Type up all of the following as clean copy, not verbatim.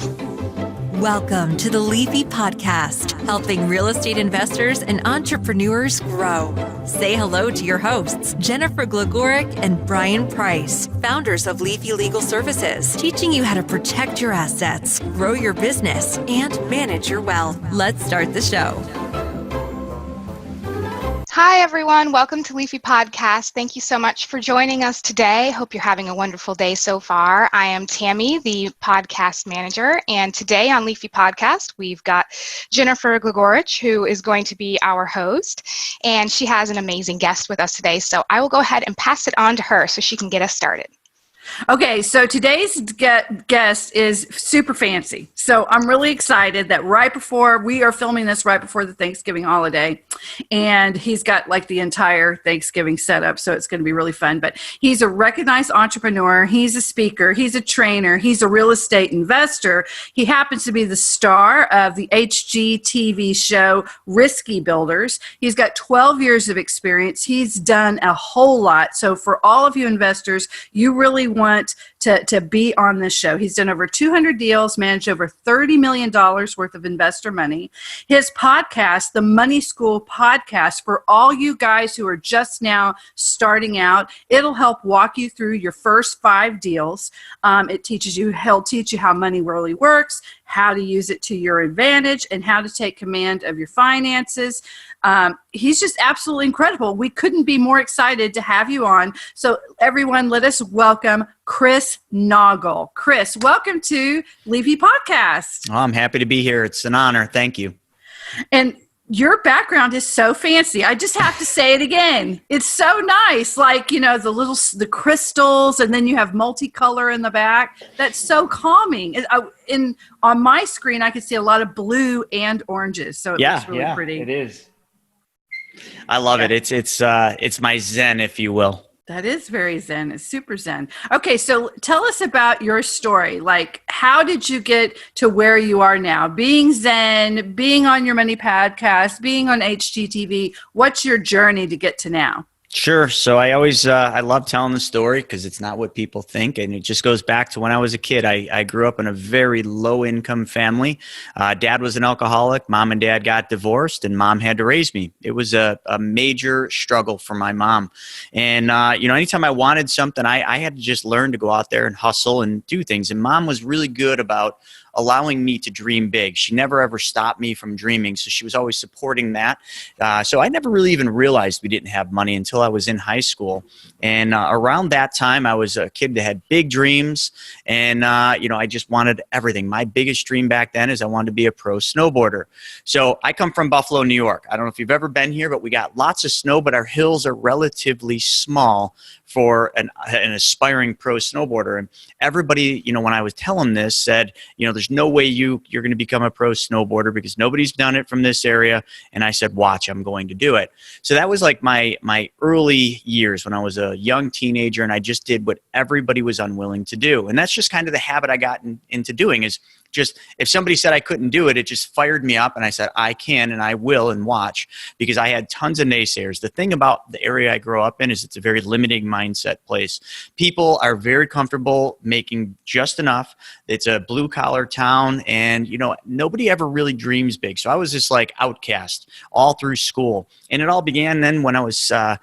Welcome to the Leafy Podcast, helping real estate investors and entrepreneurs grow. Say hello to your hosts, Jennifer Gligoric and Brian Price, founders of Leafy Legal Services, teaching you how to protect your assets, grow your business, and manage your wealth. Let's start the show. Hi, everyone. Welcome to Leafy Podcast. Thank you so much for joining us today. Hope you're having a wonderful day so far. I am Tammy, the podcast manager, and today on Leafy Podcast, we've got Jennifer Gligoric, who is going to be our host, and she has an amazing guest with us today. So I will go ahead and pass it on to her so she can get us started. Okay, so today's guest is super fancy. So I'm really excited that we are filming this right before the Thanksgiving holiday, and he's got like the entire Thanksgiving setup, so it's going to be really fun. But he's a recognized entrepreneur, he's a speaker, he's a trainer, he's a real estate investor. He happens to be the star of the HGTV show Risky Builders. He's got 12 years of experience. He's done a whole lot. So for all of you investors, you really want to be on this show. He's done over 200 deals, managed over $30 million worth of investor money. His podcast, the Money School Podcast, for all you guys who are just now starting out, it'll help walk you through your first 5 deals. He'll teach you how money really works, how to use it to your advantage, and how to take command of your finances. He's just absolutely incredible. We couldn't be more excited to have you on. So everyone, let us welcome Chris Naugle. Chris, welcome to Leafy Podcast. Oh, I'm happy to be here. It's an honor. Thank you. And your background is so fancy. I just have to say it again. It's so nice. Like, you know, the crystals, and then you have multicolor in the back. That's so calming. On my screen, I can see a lot of blue and oranges. So it looks really pretty. It is. I love it. It's my zen, if you will. That is very zen. It's super zen. Okay, so tell us about your story. Like, how did you get to where you are now? Being zen, being on your Money Podcast, being on HGTV. What's your journey to get to now? Sure. So I always, I love telling the story because it's not what people think. And it just goes back to when I was a kid. I grew up in a very low income family. Dad was an alcoholic. Mom and dad got divorced, and mom had to raise me. It was a major struggle for my mom. And, anytime I wanted something, I had to just learn to go out there and hustle and do things. And mom was really good about allowing me to dream big. She never ever stopped me from dreaming. So she was always supporting that. So I never really even realized we didn't have money until I was in high school. And around that time, I was a kid that had big dreams. And, I just wanted everything. My biggest dream back then is I wanted to be a pro snowboarder. So I come from Buffalo, New York. I don't know if you've ever been here, but we got lots of snow, but our hills are relatively small for an aspiring pro snowboarder. And everybody, when I was telling this, said, there's no way you're going to become a pro snowboarder because nobody's done it from this area. And I said, watch, I'm going to do it. So that was like my early years when I was a young teenager, and I just did what everybody was unwilling to do. And that's just kind of the habit I got into doing, is just if somebody said I couldn't do it, it just fired me up. And I said, I can and I will, and watch, because I had tons of naysayers. The thing about the area I grew up in is it's a very limiting mindset place. People are very comfortable making just enough. It's a blue collar town, and nobody ever really dreams big. So I was just like outcast all through school. And it all began then when I was, I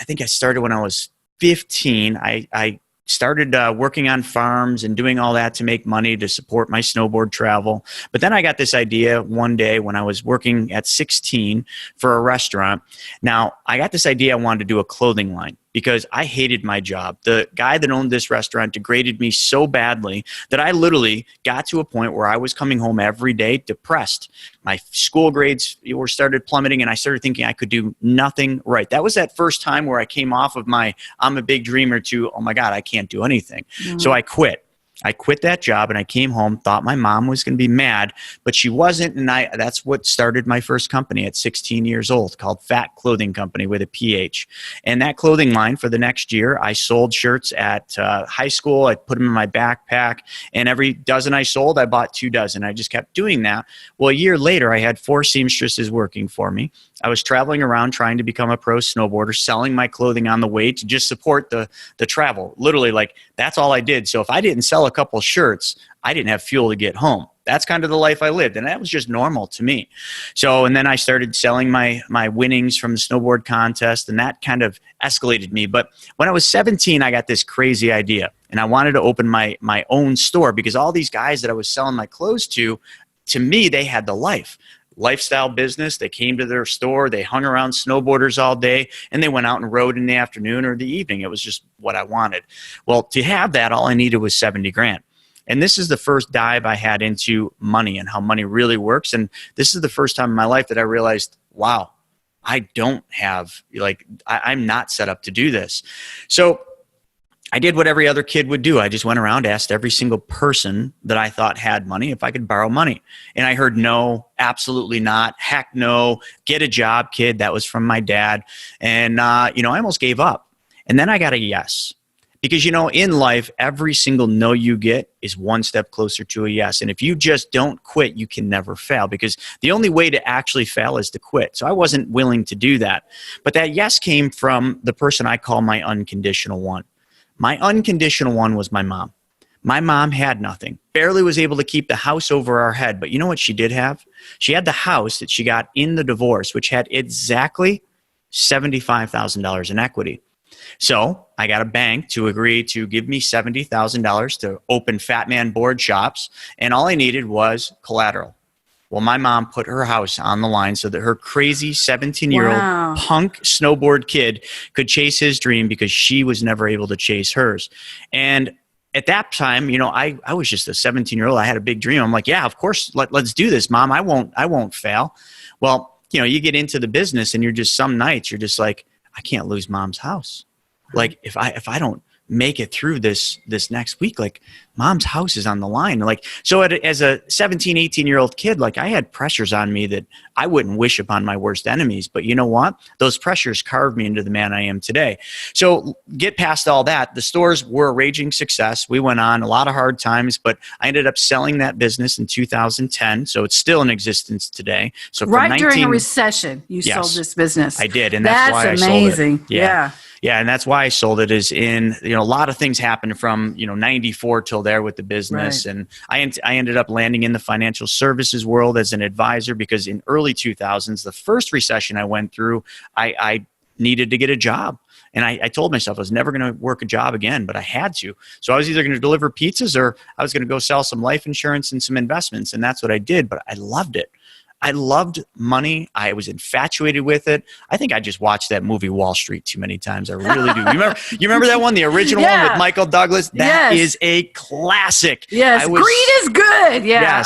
think I started when I was 15. I started working on farms and doing all that to make money to support my snowboard travel. But then I got this idea one day when I was working at 16 for a restaurant. Now, I got this idea I wanted to do a clothing line because I hated my job. The guy that owned this restaurant degraded me so badly that I literally got to a point where I was coming home every day depressed. My school grades were started plummeting, and I started thinking I could do nothing right. That was that first time where I came off of my I'm a big dreamer to, oh my God, I can't do anything. Mm-hmm. So I quit. I quit that job and I came home, thought my mom was going to be mad, but she wasn't. And that's what started my first company at 16 years old, called Fat Clothing Company with a PH. And that clothing line, for the next year, I sold shirts at high school. I put them in my backpack, and every dozen I sold, I bought 2 dozen. I just kept doing that. Well, a year later, I had 4 seamstresses working for me. I was traveling around trying to become a pro snowboarder, selling my clothing on the way to just support the travel. Literally, like, that's all I did. So if I didn't sell sell a couple shirts, I didn't have fuel to get home. That's kind of the life I lived, and that was just normal to me. So, and then I started selling my winnings from the snowboard contest, and that kind of escalated me. But when I was 17, I got this crazy idea, and I wanted to open my own store, because all these guys that I was selling my clothes to me, they had the lifestyle business. They came to their store, they hung around snowboarders all day, and they went out and rode in the afternoon or the evening. It was just what I wanted. Well, to have that, all I needed was 70 grand. And this is the first dive I had into money and how money really works. And this is the first time in my life that I realized, wow, I don't have, I'm not set up to do this. So I did what every other kid would do. I just went around, asked every single person that I thought had money if I could borrow money. And I heard no, absolutely not, heck no, get a job, kid. That was from my dad. And, I almost gave up. And then I got a yes. Because, in life, every single no you get is one step closer to a yes. And if you just don't quit, you can never fail, because the only way to actually fail is to quit. So I wasn't willing to do that. But that yes came from the person I call my unconditional one. My unconditional one was my mom. My mom had nothing, barely was able to keep the house over our head. But you know what she did have? She had the house that she got in the divorce, which had exactly $75,000 in equity. So I got a bank to agree to give me $70,000 to open Fat Man board shops, and all I needed was collateral. Well, my mom put her house on the line so that her crazy 17-year-old punk snowboard kid could chase his dream, because she was never able to chase hers. And at that time, I was just a 17-year-old. I had a big dream. I'm like, yeah, of course, let's do this, Mom. I won't fail. Well, you get into the business, and some nights you're just like, I can't lose Mom's house. Like, if I don't make it through this next week, like, Mom's house is on the line. Like, so as a 17, 18-year-old kid, like, I had pressures on me that I wouldn't wish upon my worst enemies. But you know what? Those pressures carved me into the man I am today. So get past all that. The stores were a raging success. We went on a lot of hard times, but I ended up selling that business in 2010. So it's still in existence today. So right during a recession, you sold this business. I did. And that's why amazing. I sold it. Yeah. Yeah, and that's why I sold it. Is in, a lot of things happened from 94 till there with the business, right. And I ended up landing in the financial services world as an advisor, because in early 2000s, the first recession I went through, I needed to get a job. And I told myself I was never going to work a job again, but I had to. So I was either going to deliver pizzas, or I was going to go sell some life insurance and some investments, and that's what I did. But I loved it. I loved money. I was infatuated with it. I think I just watched that movie Wall Street too many times. I really do. You remember that one, the original one with Michael Douglas? That is a classic. Yes, Greed is good. Yeah.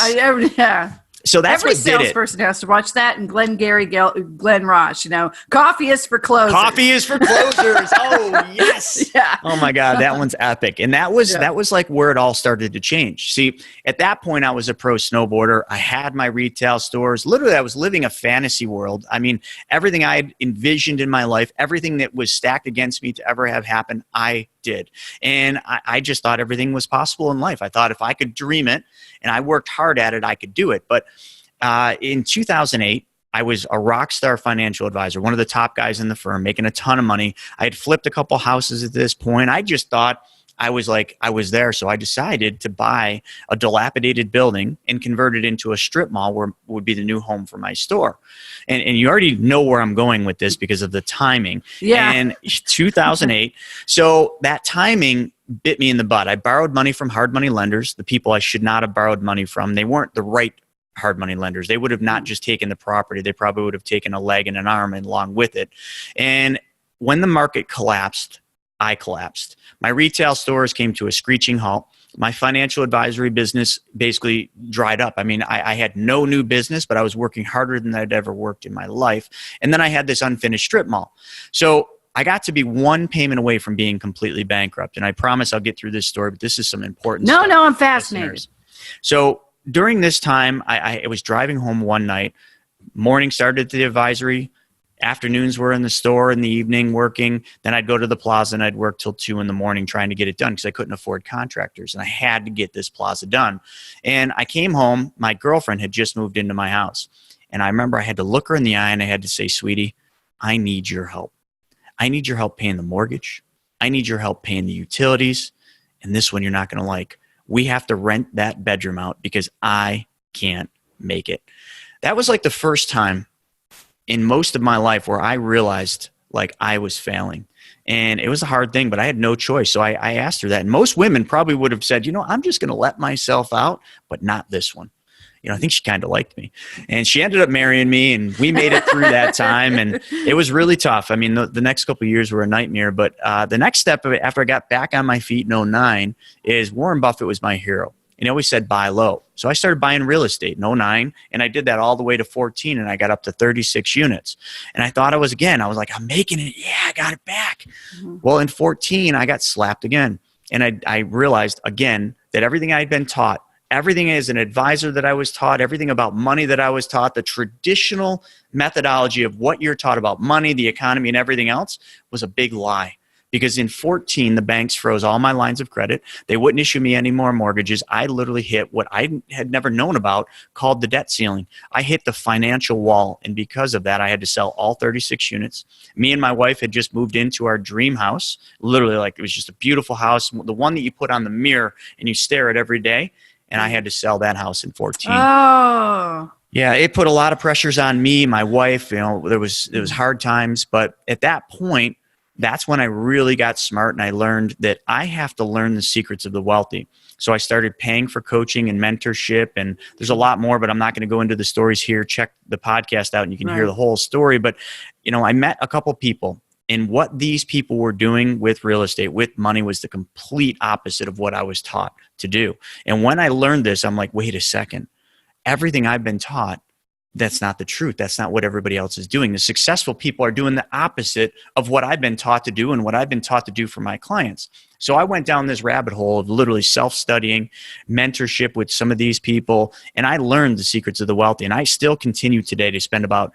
Yes. So that's every what did it. salesperson has to watch that, and Glenn Ross, coffee is for closers. Coffee is for closers. Oh, yes. Yeah. Oh my God, that one's epic. And that was like where it all started to change. See, at that point I was a pro snowboarder. I had my retail stores. Literally, I was living a fantasy world. I mean, everything I had envisioned in my life, everything that was stacked against me to ever have happened, I did. And I just thought everything was possible in life. I thought if I could dream it and I worked hard at it, I could do it. But in 2008, I was a rock star financial advisor, one of the top guys in the firm, making a ton of money. I had flipped a couple houses at this point. I just thought I was there. So I decided to buy a dilapidated building and convert it into a strip mall where would be the new home for my store. And you already know where I'm going with this because of the timing. Yeah. And 2008. So that timing bit me in the butt. I borrowed money from hard money lenders, the people I should not have borrowed money from. They weren't the right hard money lenders. They would have not just taken the property. They probably would have taken a leg and an arm along with it. And when the market collapsed, I collapsed. My retail stores came to a screeching halt. My financial advisory business basically dried up. I mean, I had no new business, but I was working harder than I'd ever worked in my life. And then I had this unfinished strip mall. So I got to be one payment away from being completely bankrupt. And I promise I'll get through this story, but this is some important stuff. No, I'm fascinated. Listeners. So during this time, I was driving home one night. Morning started at the advisory. Afternoons were in the store, in the evening working. Then I'd go to the plaza and I'd work till 2 a.m. trying to get it done because I couldn't afford contractors. And I had to get this plaza done. And I came home. My girlfriend had just moved into my house. And I remember I had to look her in the eye and I had to say, sweetie, I need your help. I need your help paying the mortgage. I need your help paying the utilities. And this one you're not going to like. we have to rent that bedroom out because I can't make it. That was like the first time in most of my life where I realized like I was failing. And it was a hard thing, but I had no choice. So I asked her that. And most women probably would have said, I'm just going to let myself out, but not this one. I think she kind of liked me, and she ended up marrying me, and we made it through that time. And it was really tough. I mean, the next couple of years were a nightmare, but the next step of it, after I got back on my feet in 2009, is Warren Buffett was my hero. And he always said, buy low. So I started buying real estate in 2009, and I did that all the way to 2014, and I got up to 36 units. And I thought I was like, I'm making it. Yeah, I got it back. Mm-hmm. Well, in 2014, I got slapped again. And I realized again that everything I had been taught, everything as an advisor that I was taught, everything about money that I was taught, the traditional methodology of what you're taught about money, the economy, and everything else was a big lie. Because in 2014, the banks froze all my lines of credit. They wouldn't issue me any more mortgages. I literally hit what I had never known about called the debt ceiling. I hit the financial wall. And because of that, I had to sell all 36 units. Me and my wife had just moved into our dream house. Literally, like, it was just a beautiful house. The one that you put on the mirror and you stare at every day. And I had to sell that house in 2014. Oh. Yeah, it put a lot of pressures on me, my wife. There was hard times. But at that point, that's when I really got smart, and I learned that I have to learn the secrets of the wealthy. So I started paying for coaching and mentorship, and there's a lot more, but I'm not going to go into the stories here. Check the podcast out and you can hear the whole story. But, I met a couple people, and what these people were doing with real estate, with money, was the complete opposite of what I was taught to do. And when I learned this, I'm like, wait a second. Everything I've been taught, that's not the truth. That's not what everybody else is doing. The successful people are doing the opposite of what I've been taught to do and what I've been taught to do for my clients. So I went down this rabbit hole of literally self-studying, mentorship with some of these people, and I learned the secrets of the wealthy. And I still continue today to spend about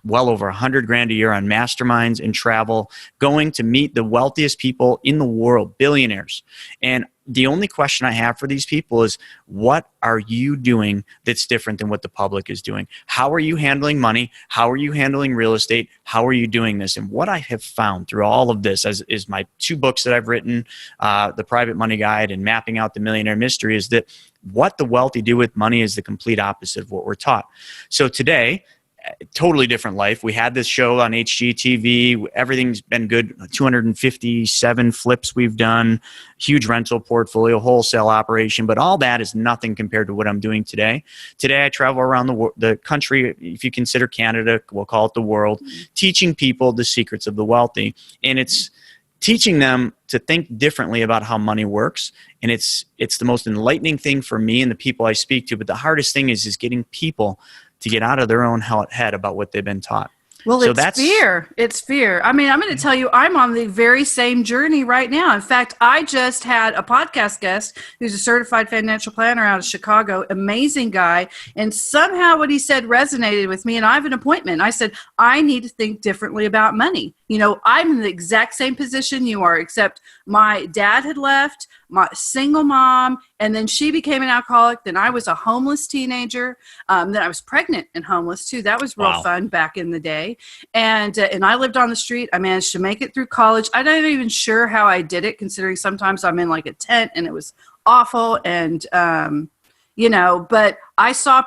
well over $100,000 a year on masterminds and travel, going to meet the wealthiest people in the world, billionaires. And the only question I have for these people is, what are you doing that's different than what the public is doing? How are you handling money? How are you handling real estate? How are you doing this? And what I have found through all of this is my 2 books that I've written, The Private Money Guide and Mapping Out the Millionaire Mystery, is that what the wealthy do with money is the complete opposite of what we're taught. So today, totally different life. We had this show on HGTV. Everything's been good. 257 flips we've done, huge rental portfolio, wholesale operation. But all that is nothing compared to what I'm doing today. Today, I travel around the country. If you consider Canada, we'll call it the world, teaching people the secrets of the wealthy. And it's teaching them to think differently about how money works. And it's the most enlightening thing for me and the people I speak to. But the hardest thing is getting people to get out of their own head about what they've been taught. Well, so it's fear. It's fear. I mean, I'm going to tell you, I'm on the very same journey right now. In fact, I just had a podcast guest who's a certified financial planner out of Chicago, amazing guy. And somehow what he said resonated with me, and I have an appointment. I said, I need to think differently about money. I'm in the exact same position you are, except my dad had left, my single mom, and then she became an alcoholic. Then I was a homeless teenager. Then I was pregnant and homeless too. That was real fun back in the day. And I lived on the street. I managed to make it through college. I'm not even sure how I did it, considering sometimes I'm in like a tent and it was awful. And, but I saw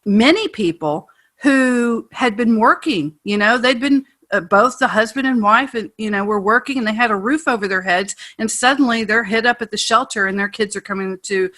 many people who had been working, they'd been both the husband and wife, were working, and they had a roof over their heads, and suddenly they're hid up at the shelter, and their kids are coming to,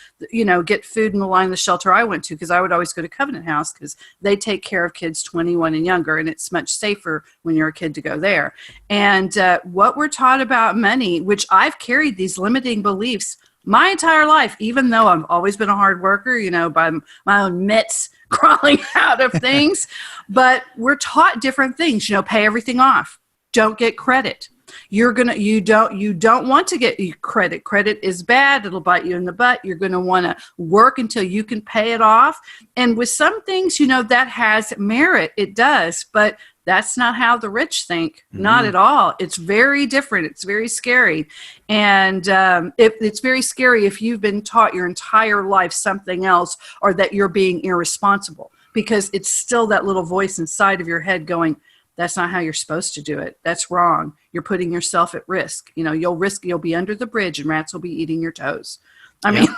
get food in the line of the shelter I went to, because I would always go to Covenant House because they take care of kids 21 and younger, and it's much safer when you're a kid to go there. And what we're taught about money, which I've carried these limiting beliefs my entire life, even though I've always been a hard worker, by my own mitts crawling out of things, but we're taught different things, pay everything off. Don't get credit. You don't want to get credit. Credit is bad. It'll bite you in the butt. You're going to want to work until you can pay it off. And with some things, that has merit. It does, but that's not how the rich think. Not at all. It's very different. It's very scary. And it's very scary if you've been taught your entire life something else, or that you're being irresponsible, because it's still that little voice inside of your head going, that's not how you're supposed to do it. That's wrong. You're putting yourself at risk. You'll be under the bridge and rats will be eating your toes. I mean,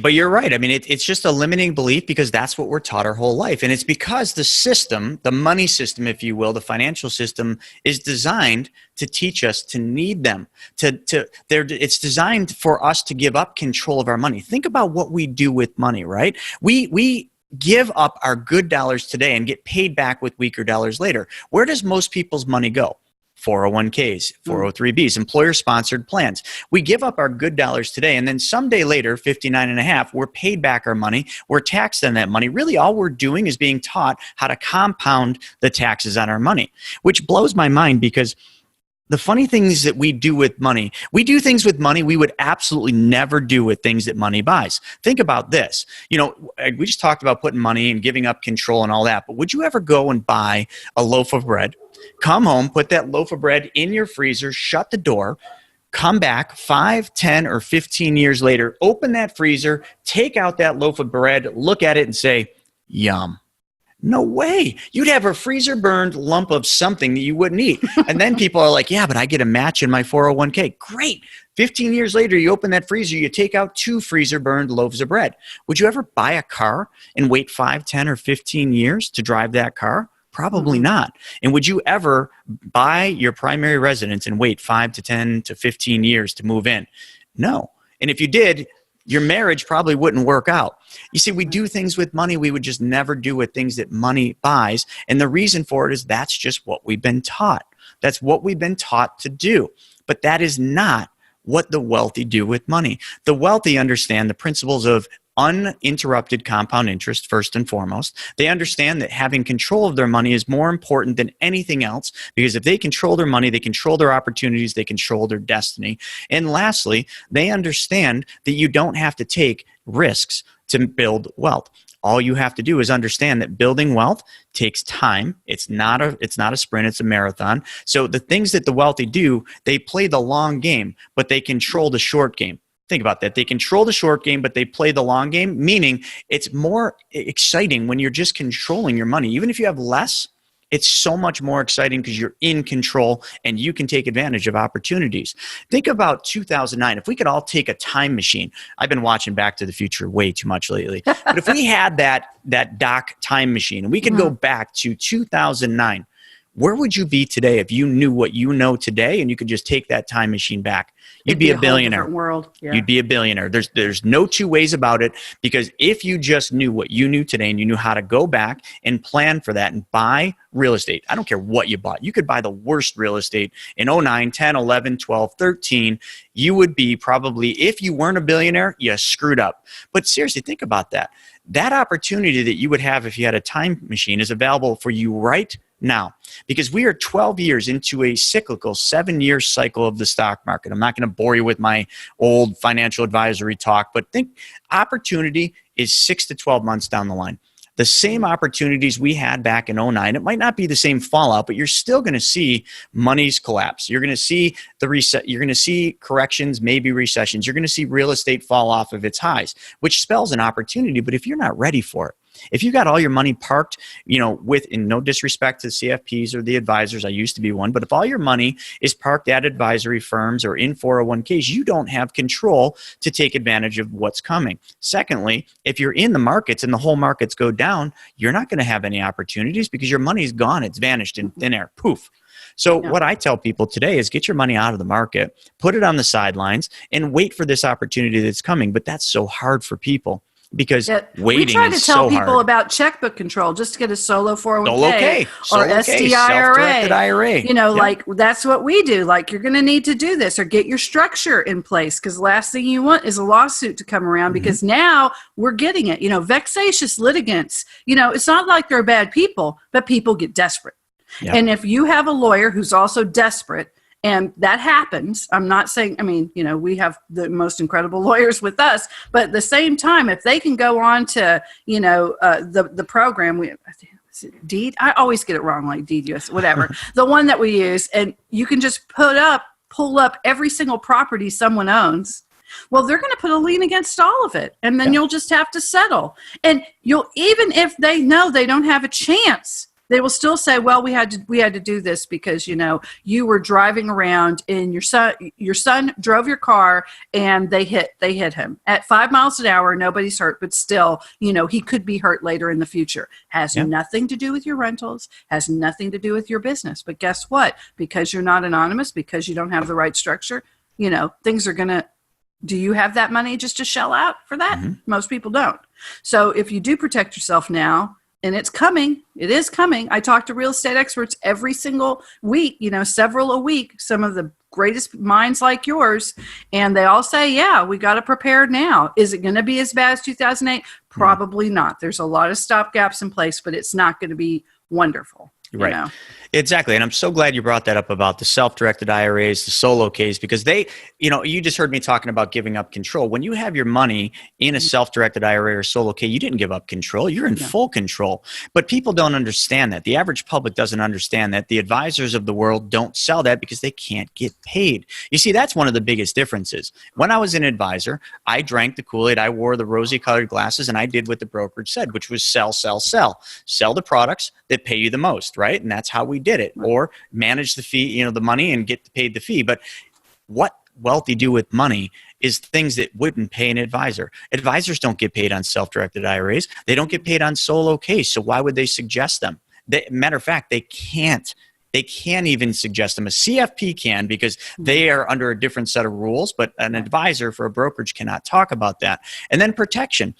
but you're right. I mean, it's just a limiting belief because that's what we're taught our whole life. And it's because the system, the money system, if you will, the financial system is designed to teach us to need them. It's designed for us to give up control of our money. Think about what we do with money, right? We give up our good dollars today and get paid back with weaker dollars later. Where does most people's money go? 401ks, 403bs, employer-sponsored plans. We give up our good dollars today, and then someday later, 59 and a half, we're paid back our money. We're taxed on that money. Really, all we're doing is being taught how to compound the taxes on our money, which blows my mind because the funny things that we do with money, we do things with money we would absolutely never do with things that money buys. Think about this. We just talked about putting money and giving up control and all that, but would you ever go and buy a loaf of bread, come home, put that loaf of bread in your freezer, shut the door, come back 5, 10, or 15 years later, open that freezer, take out that loaf of bread, look at it and say, yum? No way. You'd have a freezer burned lump of something that you wouldn't eat. And then people are like, yeah, but I get a match in my 401k. Great. 15 years later, you open that freezer, you take out 2 freezer burned loaves of bread. Would you ever buy a car and wait 5, 10, or 15 years to drive that car? Probably not. And would you ever buy your primary residence and wait 5 to 10 to 15 years to move in? No. And if you did, your marriage probably wouldn't work out. You see, we do things with money we would just never do with things that money buys. And the reason for it is that's just what we've been taught. That's what we've been taught to do. But that is not what the wealthy do with money. The wealthy understand the principles of uninterrupted compound interest first and foremost. They understand that having control of their money is more important than anything else because if they control their money, they control their opportunities, they control their destiny. And lastly, they understand that you don't have to take risks to build wealth. All you have to do is understand that building wealth takes time. It's not a sprint, it's a marathon. So the things that the wealthy do, they play the long game, but they control the short game. Think about that. They control the short game, but they play the long game, meaning it's more exciting when you're just controlling your money. Even if you have less, it's so much more exciting because you're in control and you can take advantage of opportunities. Think about 2009. If we could all take a time machine, I've been watching Back to the Future way too much lately, but if we had that Doc time machine and we could go back to 2009, where would you be today if you knew what you know today and you could just take that time machine back? You'd be a billionaire. World. Yeah. You'd be a billionaire. There's no two ways about it because if you just knew what you knew today and you knew how to go back and plan for that and buy real estate, I don't care what you bought. You could buy the worst real estate in 09, 10, 11, 12, 13. You would be probably, if you weren't a billionaire, you screwed up. But seriously, think about that. That opportunity that you would have if you had a time machine is available for you right now, because we are 12 years into a cyclical 7-year cycle of the stock market. I'm not going to bore you with my old financial advisory talk, but think opportunity is 6 to 12 months down the line. The same opportunities we had back in 09, it might not be the same fallout, but you're still going to see monies collapse. You're going to see you're going to see corrections, maybe recessions. You're going to see real estate fall off of its highs, which spells an opportunity. But if you're not ready for it, if you got all your money parked, with, in no disrespect to CFPs or the advisors, I used to be one, but if all your money is parked at advisory firms or in 401ks, you don't have control to take advantage of what's coming. Secondly, if you're in the markets and the whole markets go down, you're not going to have any opportunities because your money's gone. It's vanished in thin air. Poof. So what I tell people today is get your money out of the market, put it on the sidelines, and wait for this opportunity that's coming. But that's so hard for people. Because waiting is so hard. We try to tell people about checkbook control just to get a solo 401k or SDIRA. Self-directed IRA. Like that's what we do. Like you're going to need to do this or get your structure in place because the last thing you want is a lawsuit to come around because now we're getting it. Vexatious litigants, it's not like they're bad people, but people get desperate. Yeah. And if you have a lawyer who's also desperate, and that happens. I'm not saying, we have the most incredible lawyers with us, but at the same time, if they can go on to, the program, Deed, I always get it wrong, like Deed US, whatever, the one that we use, and you can just pull up every single property someone owns. Well, they're going to put a lien against all of it, and then you'll just have to settle. And even if they know they don't have a chance, They will still say, well, we had to do this because, you were driving around and your son drove your car and they hit him at 5 miles an hour. Nobody's hurt, but still, he could be hurt later in the future. Has nothing to do with your rentals, has nothing to do with your business. But guess what? Because you're not anonymous, because you don't have the right structure, things are going to, do you have that money just to shell out for that? Mm-hmm. Most people don't. So if you do protect yourself now, and it is coming. I talk to real estate experts every single week, several a week, some of the greatest minds like yours. And they all say, yeah, we got to prepare now. Is it going to be as bad as 2008? Probably not. There's a lot of stopgaps in place, but it's not going to be wonderful. Right. Exactly. And I'm so glad you brought that up about the self-directed IRAs, the solo Ks, because they, you just heard me talking about giving up control. When you have your money in a self-directed IRA or solo K, you didn't give up control. You're in full control. But people don't understand that. The average public doesn't understand that. The advisors of the world don't sell that because they can't get paid. You see, that's one of the biggest differences. When I was an advisor, I drank the Kool-Aid, I wore the rosy colored glasses, and I did what the brokerage said, which was sell, sell, sell. Sell the products that pay you the most, right? And that's how we did it. Or manage the fee, the money and get paid the fee. But what wealthy do with money is things that wouldn't pay an advisor. Advisors don't get paid on self-directed IRAs. They don't get paid on solo Ks. So why would they suggest them? Matter of fact, they can't. They can't even suggest them. A CFP can because they are under a different set of rules, but an advisor for a brokerage cannot talk about that. And then protection.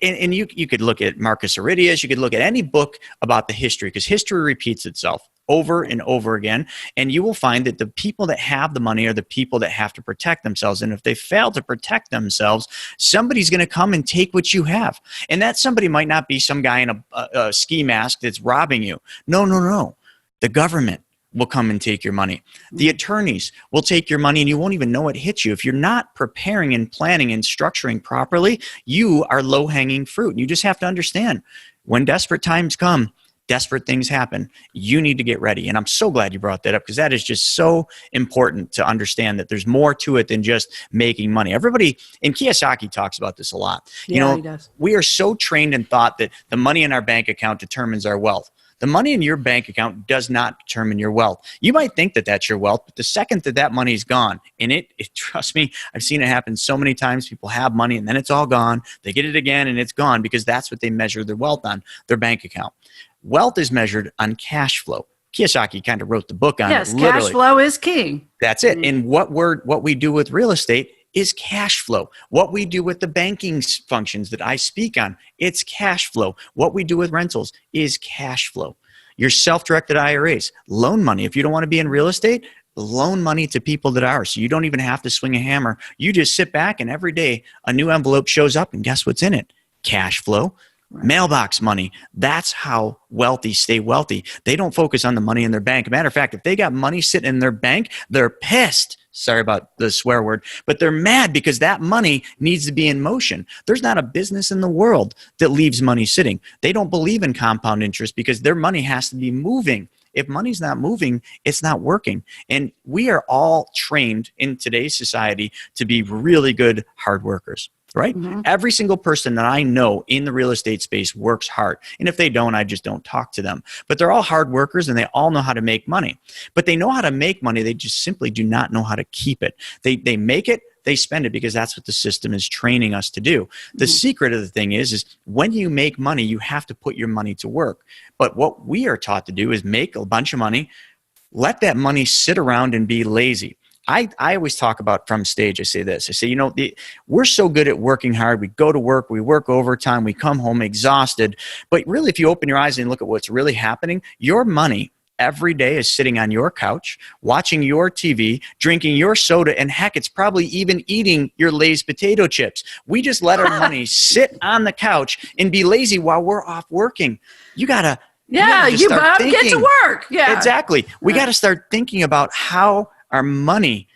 And you could look at Marcus Aurelius, you could look at any book about the history, because history repeats itself over and over again. And you will find that the people that have the money are the people that have to protect themselves. And if they fail to protect themselves, somebody's going to come and take what you have. And that somebody might not be some guy in a ski mask that's robbing you. No. The government will come and take your money. The attorneys will take your money and you won't even know it hit you. If you're not preparing and planning and structuring properly, you are low-hanging fruit. And you just have to understand, when desperate times come, desperate things happen. You need to get ready. And I'm so glad you brought that up, because that is just so important to understand that there's more to it than just making money. Everybody, and Kiyosaki talks about this a lot. He does. We are so trained and thought that the money in our bank account determines our wealth. The money in your bank account does not determine your wealth. You might think that that's your wealth, but the second that money is gone, and it trust me, I've seen it happen so many times. People have money and then it's all gone. They get it again and it's gone, because that's what they measure their wealth on, their bank account. Wealth is measured on cash flow. Kiyosaki kind of wrote the book on it. Yes, cash flow is king. That's it. And what we do with real estate is cash flow. What we do with the banking functions that I speak on, it's cash flow. What we do with rentals is cash flow. Your self-directed IRAs, loan money. If you don't want to be in real estate, loan money to people that are. So you don't even have to swing a hammer. You just sit back and every day a new envelope shows up and guess what's in it? Cash flow. Right. Mailbox money. That's how wealthy stay wealthy. They don't focus on the money in their bank. Matter of fact, if they got money sitting in their bank, they're pissed. Sorry about the swear word, but they're mad because that money needs to be in motion. There's not a business in the world that leaves money sitting. They don't believe in compound interest because their money has to be moving. If money's not moving, it's not working. And we are all trained in today's society to be really good hard workers. Right? Mm-hmm. Every single person that I know in the real estate space works hard. And if they don't, I just don't talk to them. But they're all hard workers and they all know how to make money. But they know how to make money. They just simply do not know how to keep it. They make it, they spend it because that's what the system is training us to do. The secret of the thing is when you make money, you have to put your money to work. But what we are taught to do is make a bunch of money, let that money sit around and be lazy. I always talk about from stage, I say this. I say, we're so good at working hard. We go to work, we work overtime, we come home exhausted. But really, if you open your eyes and look at what's really happening, your money every day is sitting on your couch, watching your TV, drinking your soda, and heck, it's probably even eating your Lay's potato chips. We just let our money sit on the couch and be lazy while we're off working. You gotta get to work. Yeah, exactly. We got to start thinking about how our money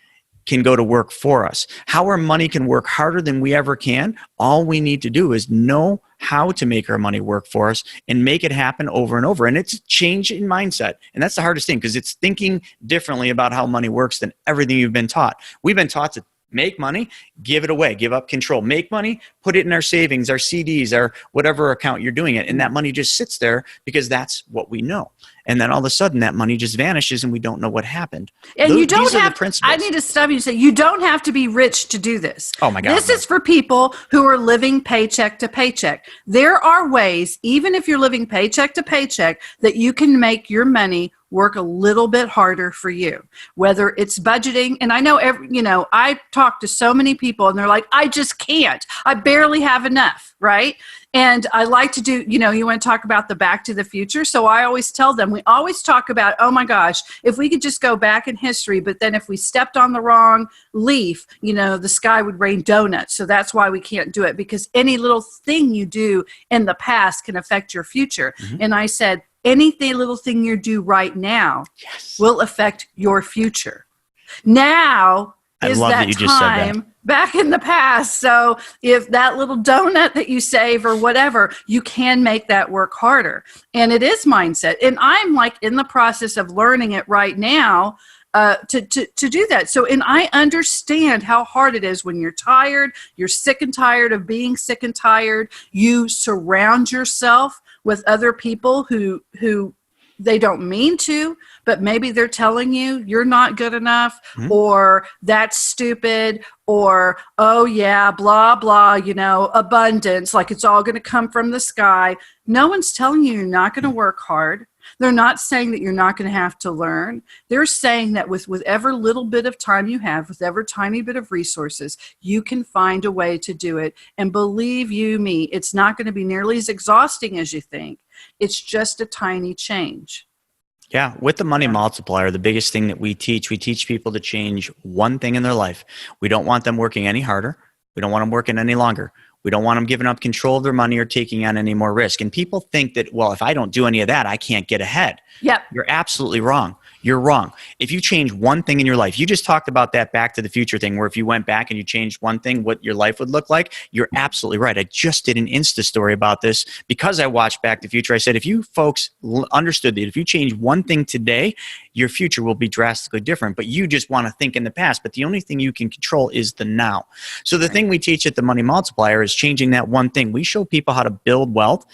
can go to work for us, how our money can work harder than we ever can. All we need to do is know how to make our money work for us and make it happen over and over. And it's a change in mindset. And that's the hardest thing, because it's thinking differently about how money works than everything you've been taught. We've been taught Make money, give it away, give up control. Make money, put it in our savings, our CDs, our whatever account you're doing it. And that money just sits there because that's what we know. And then all of a sudden that money just vanishes and we don't know what happened. And you don't these are have, the principles. I need to stop you and say, you don't have to be rich to do this. Oh my God. This is for people who are living paycheck to paycheck. There are ways, even if you're living paycheck to paycheck, that you can make your money work a little bit harder for you, whether it's budgeting. And I know, I talk to so many people and they're like, I just can't. I barely have enough, right? And I like to do, you want to talk about the back to the future. So I always tell them, we always talk about, oh my gosh, if we could just go back in history, but then if we stepped on the wrong leaf, the sky would rain donuts. So that's why we can't do it, because any little thing you do in the past can affect your future. Mm-hmm. And I said, anything little thing you do right now will affect your future. Now is that time back in the past. So if that little donut that you save or whatever, you can make that work harder. And it is mindset. And I'm like in the process of learning it right now to do that. So, and I understand how hard it is when you're tired, you're sick and tired of being sick and tired. You surround yourself with other people who they don't mean to, but maybe they're telling you you're not good enough, or that's stupid, or, oh yeah, blah, blah, abundance, like it's all going to come from the sky. No one's telling you you're not going to work hard. They're not saying that you're not going to have to learn. They're saying that with whatever little bit of time you have, with every tiny bit of resources, you can find a way to do it. And believe you me, it's not going to be nearly as exhausting as you think. It's just a tiny change. Yeah. With the Money Multiplier, the biggest thing that we teach people to change one thing in their life. We don't want them working any harder. We don't want them working any longer. We don't want them giving up control of their money or taking on any more risk. And people think that, well, if I don't do any of that, I can't get ahead. Yep. You're absolutely wrong. You're wrong. If you change one thing in your life, you just talked about that Back to the Future thing, where if you went back and you changed one thing, what your life would look like. You're absolutely right. I just did an Insta story about this because I watched Back to the Future. I said, if you folks understood that if you change one thing today, your future will be drastically different. But you just want to think in the past. But the only thing you can control is the now. So the thing we teach at the Money Multiplier is changing that one thing. We show people how to build wealth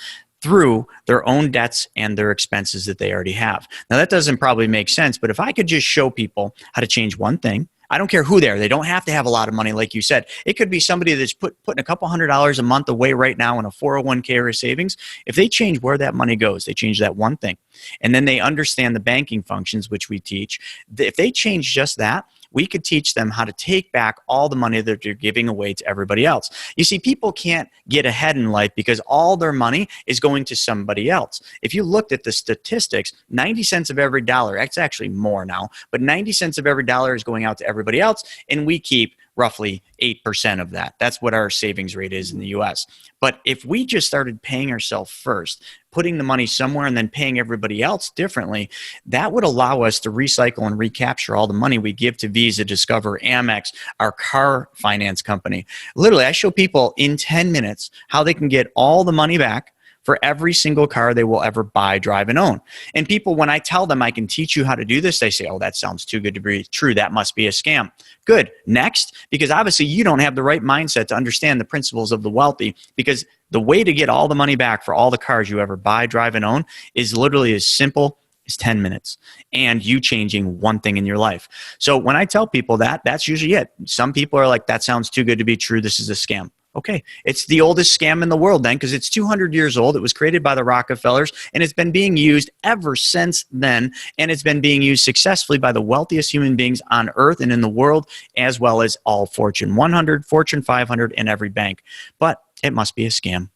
through their own debts and their expenses that they already have. Now, that doesn't probably make sense, but if I could just show people how to change one thing, I don't care who they are. They don't have to have a lot of money, like you said. It could be somebody that's putting a couple $100 a month away right now in a 401k or a savings. If they change where that money goes, they change that one thing, and then they understand the banking functions, which we teach. If they change just that, we could teach them how to take back all the money that they're giving away to everybody else. You see, people can't get ahead in life because all their money is going to somebody else. If you looked at the statistics, 90 cents of every dollar, it's actually more now, but 90 cents of every dollar is going out to everybody else, and we keep roughly 8% of that. That's what our savings rate is in the US. But if we just started paying ourselves first, putting the money somewhere and then paying everybody else differently, that would allow us to recycle and recapture all the money we give to Visa, Discover, Amex, our car finance company. Literally, I show people in 10 minutes how they can get all the money back for every single car they will ever buy, drive, and own. And people, when I tell them I can teach you how to do this, they say, oh, that sounds too good to be true. That must be a scam. Good. Next, because obviously you don't have the right mindset to understand the principles of the wealthy, because the way to get all the money back for all the cars you ever buy, drive, and own is literally as simple as 10 minutes and you changing one thing in your life. So when I tell people that, that's usually it. Some people are like, that sounds too good to be true. This is a scam. Okay, it's the oldest scam in the world then, because it's 200 years old. It was created by the Rockefellers, and it's been being used ever since then, and it's been being used successfully by the wealthiest human beings on earth and in the world, as well as all Fortune 100, Fortune 500, and every bank. But it must be a scam.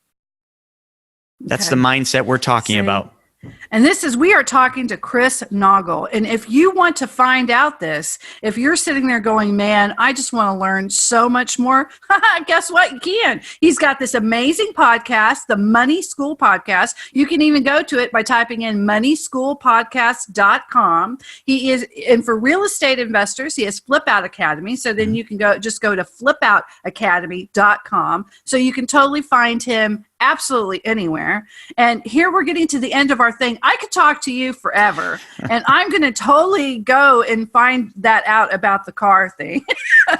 That's the mindset we're talking about. And we are talking to Chris Naugle. And if you want to find out this, if you're sitting there going, man, I just want to learn so much more, guess what? You can. He's got this amazing podcast, the Money School Podcast. You can even go to it by typing in moneyschoolpodcast.com. He is, and for real estate investors, he has FlipOut Academy. So then you can go to FlipOutacademy.com. So you can totally find him absolutely anywhere. And here we're getting to the end of our thing. I could talk to you forever, and I'm going to totally go and find that out about the car thing.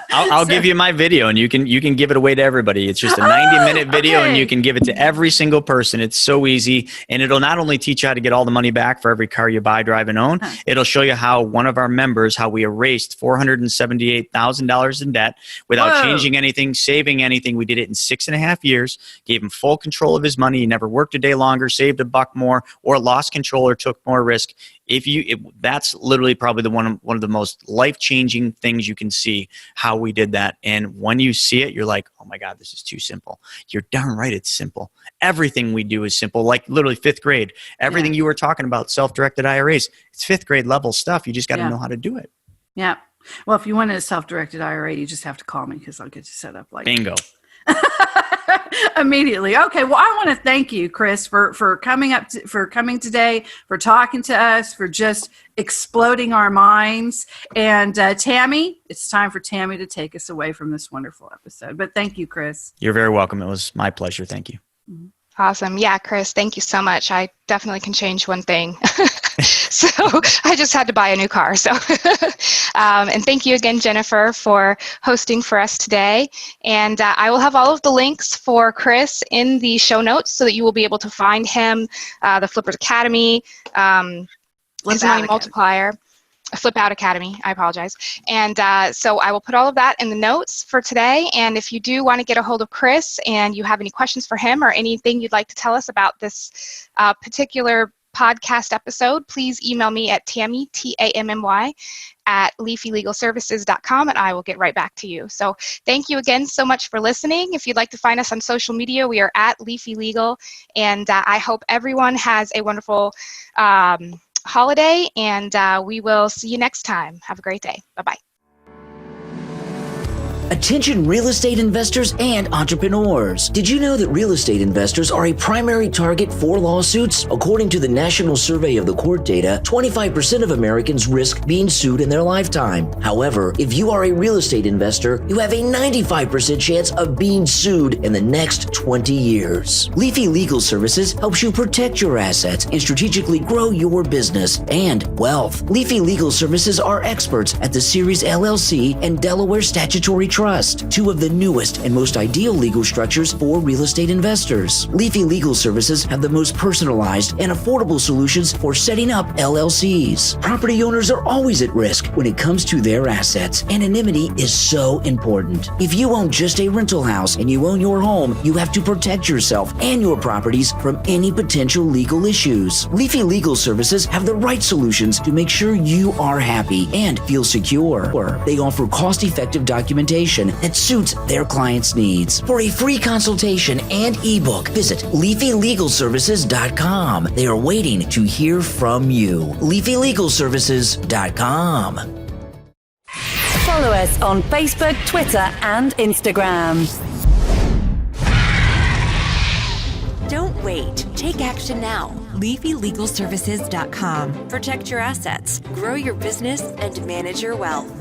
I'll give you my video, and you can give it away to everybody. It's just a 90-minute video, okay. And you can give it to every single person. It's so easy, and it'll not only teach you how to get all the money back for every car you buy, drive, and own. It'll show you how one of our members, how we erased $478,000 in debt without changing anything, saving anything. We did it in 6.5 years, gave him full control of his money. He never worked a day longer, saved a buck more, or lost control or took more risk. That's literally probably one of the most life-changing things you can see, how we did that. And when you see it, you're like, oh my God, this is too simple. You're darn right, it's simple. Everything we do is simple, like literally 5th grade. Everything you were talking about, self-directed IRAs, it's 5th grade level stuff. You just got to know how to do it. Yeah. Well, if you want a self-directed IRA, you just have to call me because I'll get you set up like bingo. Immediately. Okay. Well, I want to thank you, Chris, for coming today, for talking to us, for just exploding our minds. And Tammy, it's time for Tammy to take us away from this wonderful episode. But thank you, Chris. You're very welcome. It was my pleasure. Thank you. Awesome. Yeah, Chris, thank you so much. I definitely can change one thing. So I just had to buy a new car. So, and thank you again, Jennifer, for hosting for us today. And I will have all of the links for Chris in the show notes so that you will be able to find him, the Flippers Academy, his Money Multiplier. FlipOut Academy, I apologize. And so I will put all of that in the notes for today. And if you do want to get a hold of Chris and you have any questions for him or anything you'd like to tell us about this particular podcast episode, please email me at Tammy, Tammy, at leafylegalservices.com, and I will get right back to you. So thank you again so much for listening. If you'd like to find us on social media, we are at Leafy Legal. And I hope everyone has a wonderful holiday, and we will see you next time. Have a great day. Bye-bye. Attention real estate investors and entrepreneurs. Did you know that real estate investors are a primary target for lawsuits? According to the National Survey of the Court data, 25% of Americans risk being sued in their lifetime. However, if you are a real estate investor, you have a 95% chance of being sued in the next 20 years. Leafy Legal Services helps you protect your assets and strategically grow your business and wealth. Leafy Legal Services are experts at the Series LLC and Delaware Statutory Trust, two of the newest and most ideal legal structures for real estate investors. Leafy Legal Services have the most personalized and affordable solutions for setting up LLCs. Property owners are always at risk when it comes to their assets. Anonymity is so important. If you own just a rental house and you own your home, you have to protect yourself and your properties from any potential legal issues. Leafy Legal Services have the right solutions to make sure you are happy and feel secure. They offer cost-effective documentation that suits their clients' needs. For a free consultation and ebook, visit leafylegalservices.com. They are waiting to hear from you. leafylegalservices.com. Follow us on Facebook, Twitter, and Instagram. Don't wait. Take action now. LeafyLegalServices.com. Protect your assets, grow your business, and manage your wealth.